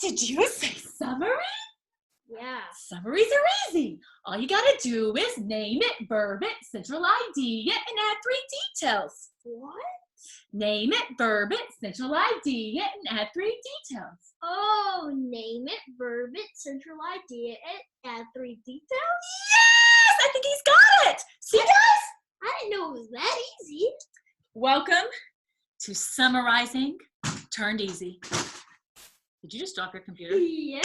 Did you say summary? Yeah. Summaries are easy. All you gotta do is name it, verb it, central idea, and add 3 details. What? Name it, verb it, central idea, and add 3 details. Oh, name it, verb it, central idea, and add 3 details? Yes! I think he's got it! See, guys? I didn't know it was that easy. Welcome to Summarizing Turned Easy. Did you just drop your computer? Yeah.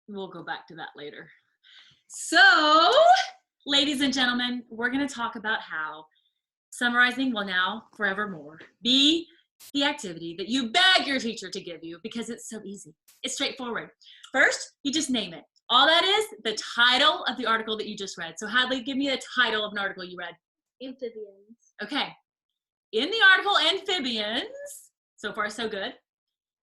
We'll go back to that later. So, ladies and gentlemen, we're going to talk about how summarizing will now forevermore be the activity that you beg your teacher to give you because it's so easy. It's straightforward. First, you just name it. All that is the title of the article that you just read. So Hadley, give me the title of an article you read. Amphibians. Okay. In the article, amphibians. So far, so good.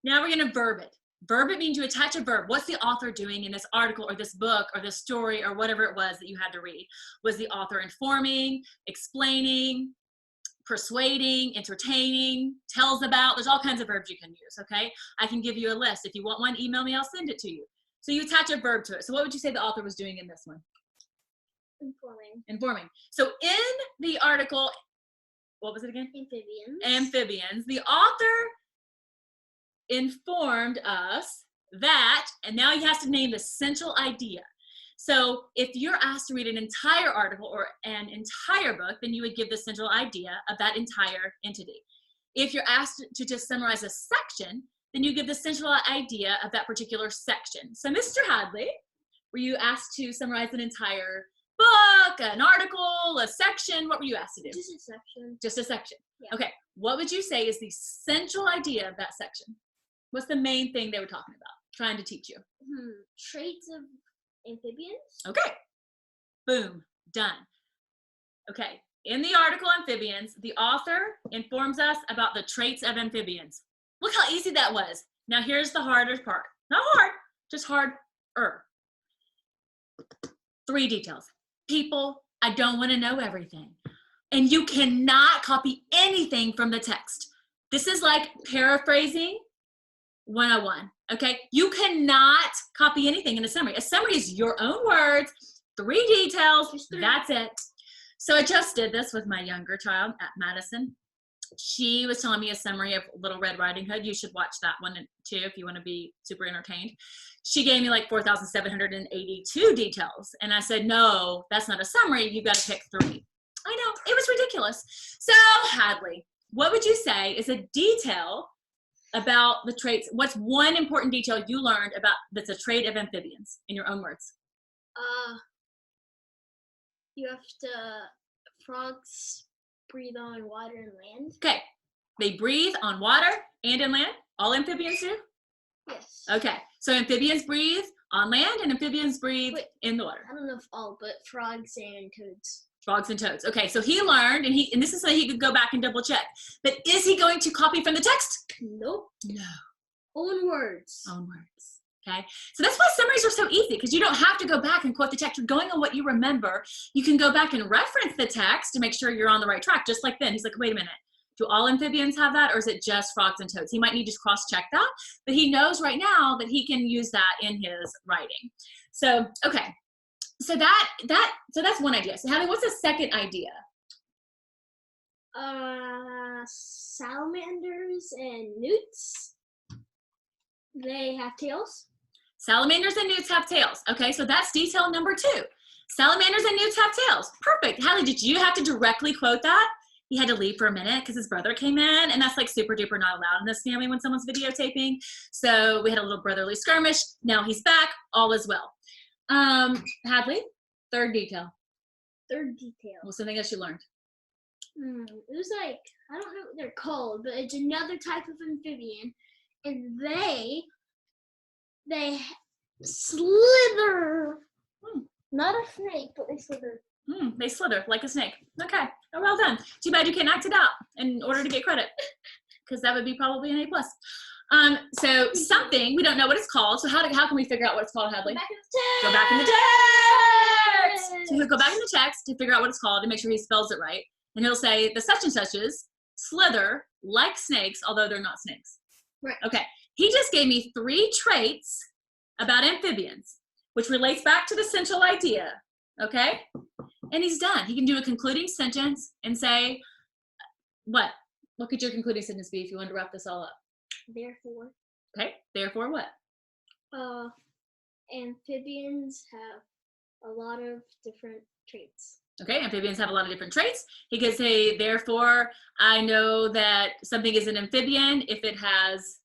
Now we're going to verb it. Verb it means you attach a verb. What's the author doing in this article or this book or this story or whatever it was that you had to read? Was the author informing, explaining, persuading, entertaining, tells about? There's all kinds of verbs you can use, okay? I can give you a list. If you want one, email me, I'll send it to you. So you attach a verb to it. So what would you say the author was doing in this one? Informing. Informing. So in the article, what was it again? Amphibians. Amphibians. The author informed us that, and now he has to name the central idea. So if you're asked to read an entire article or an entire book, then you would give the central idea of that entire entity. If you're asked to just summarize a section, then you give the central idea of that particular section. So Mr. Hadley, were you asked to summarize an entire book, an article, a section? What were you asked to do? Just a section. Just a section. Yeah. Okay. What would you say is the central idea of that section? What's the main thing they were talking about, trying to teach you? Traits of amphibians. Okay. Boom. Done. Okay. In the article Amphibians, the author informs us about the traits of amphibians. Look how easy that was. Now here's the harder part. Not hard, just harder. 3 details. People, I don't want to know everything. And you cannot copy anything from the text. This is like paraphrasing 101, okay? You cannot copy anything in a summary. A summary is your own words, 3 details, that's it. So I just did this with my younger child at Madison. She was telling me a summary of Little Red Riding Hood. You should watch that one too if you want to be super entertained. She gave me like 4,782 details. And I said, no, that's not a summary. You've got to pick 3. I know, it was ridiculous. So Hadley, what would you say is a detail about the traits? What's one important detail you learned about that's a trait of amphibians in your own words? You have to, frogs breathe on water and land. Okay, they breathe on water and in land? All amphibians do? Yes. Okay, so amphibians breathe on land and amphibians breathe in the water. I don't know if all, but frogs and toads. Frogs and toads. Okay, so he learned, and this is so he could go back and double check. But is he going to copy from the text? Nope. No. Own words. Own words. Okay, so that's why summaries are so easy, because you don't have to go back and quote the text. You're going on what you remember. You can go back and reference the text to make sure you're on the right track, just like then. He's like, wait a minute. Do all amphibians have that, or is it just frogs and toads? He might need to cross-check that, but he knows right now that he can use that in his writing. So, okay. So that's one idea. So Hadley, what's the second idea? Salamanders and newts. They have tails. Salamanders and newts have tails. Okay, so that's detail number 2. Salamanders and newts have tails. Perfect. Hadley, did you have to directly quote that? He had to leave for a minute because his brother came in, and that's like super duper not allowed in this family when someone's videotaping. So we had a little brotherly skirmish. Now he's back. All is well. Hadley, third detail. Third detail. What's something else you learned? It was like, I don't know what they're called, but it's another type of amphibian, and they slither. Not a snake, but they slither. They slither like a snake. Okay, oh, well done. Too bad you can't act it out in order to get credit, because that would be probably an A+. So something, we don't know what it's called, so how can we figure out what it's called, Hadley? Go back in the text. Go back in the text! So he'll go back in the text to figure out what it's called and make sure he spells it right. And he'll say, the such and suches slither like snakes, although they're not snakes. Right. Okay, He just gave me 3 traits about amphibians, which relates back to the central idea, okay? And he's done. He can do a concluding sentence and say, what? What could your concluding sentence be if you wanted to wrap this all up? Therefore. Okay, therefore what? Amphibians have a lot of different traits. Okay, amphibians have a lot of different traits. He could say, therefore, I know that something is an amphibian if it has,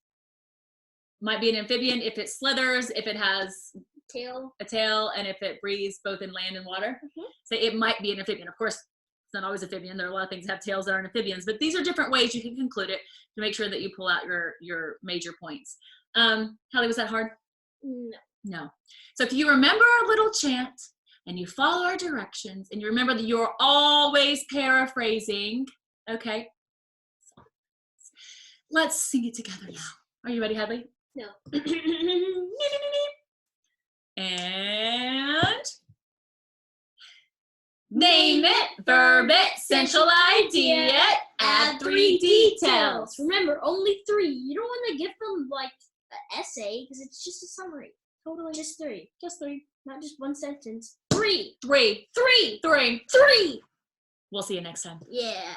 might be an amphibian if it slithers, if it has a tail, and if it breathes both in land and water. Say it might be an amphibian. Of course, it's not always amphibian. There are a lot of things that have tails that aren't amphibians, but these are different ways you can conclude it to make sure that you pull out your major points. Hallie, was that hard? No. No. So if you remember our little chant and you follow our directions and you remember that you're always paraphrasing, okay? Let's sing it together now. Are you ready, Hadley? No. And name it, verb it, central idea, add 3 details. Remember, only 3. You don't want to give them like an essay because it's just a summary. Totally just 3. Just 3. Not just one sentence. 3. 3. 3. 3. 3. We'll see you next time. Yeah.